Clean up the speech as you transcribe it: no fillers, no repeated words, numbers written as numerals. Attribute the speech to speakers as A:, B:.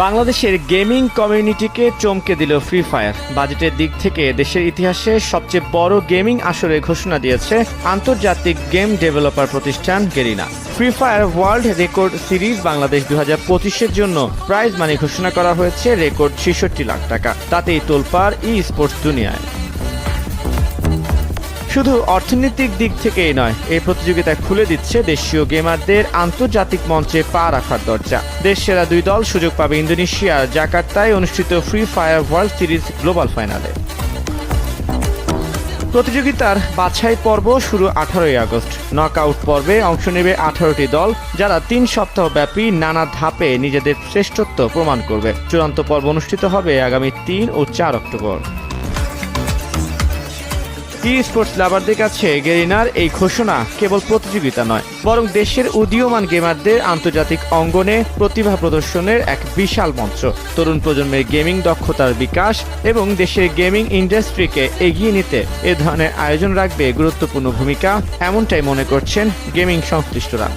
A: বাংলাদেশের গেমিং কমিউনিটিকে চমকে দিল ফ্রি ফায়ার। বাজেটের দিক থেকে দেশের ইতিহাসে সবচেয়ে বড় গেমিং আসরের ঘোষণা দিয়েছে আন্তর্জাতিক গেম ডেভেলপার প্রতিষ্ঠান Garena. Free fire world record series Bangladesh 2025-এর জন্য প্রাইজ মানি ঘোষণা করা হয়েছে রেকর্ড 66 লাখ টাকা। তাতেই তোলপাড় ই স্পোর্টস দুনিয়ায়। শুধু অর্থনৈতিক দিক থেকেই নয়, এই প্রতিযোগিতা খুলে দিচ্ছে দেশীয় গেমারদের আন্তর্জাতিক মঞ্চে পা রাখার দরজা। দেশ সেরা দুই দল সুযোগ পাবে ইন্দোনেশিয়ার জাকার্তায় অনুষ্ঠিত free fire world series global ফাইনালে। প্রতিযোগিতার বাছাই পর্ব শুরু 18 আগস্ট। নকআউট পর্বে অংশ নেবে 18টি দল, যারা 3 সপ্তাহ ব্যাপী নানা ধাপে নিজেদের শ্রেষ্ঠত্ব প্রমাণ করবে। চূড়ান্ত পর্ব অনুষ্ঠিত হবে আগামী 3 ও 4 অক্টোবর। ই স্পোর্টস লাভারদের কাছে গেরিনার এই ঘোষণা কেবল প্রতিযোগিতা নয়, বরং দেশের উদীয়মান গেমারদের আন্তর্জাতিক অঙ্গনে প্রতিভা প্রদর্শনের এক বিশাল মঞ্চ। তরুণ প্রজন্মের গেমিং দক্ষতার বিকাশ এবং দেশের গেমিং ইন্ডাস্ট্রিকে এগিয়ে নিতে এ ধরনের আয়োজন রাখবে গুরুত্বপূর্ণ ভূমিকা, এমনটাই মনে করছেন গেমিং সংশ্লিষ্টরা।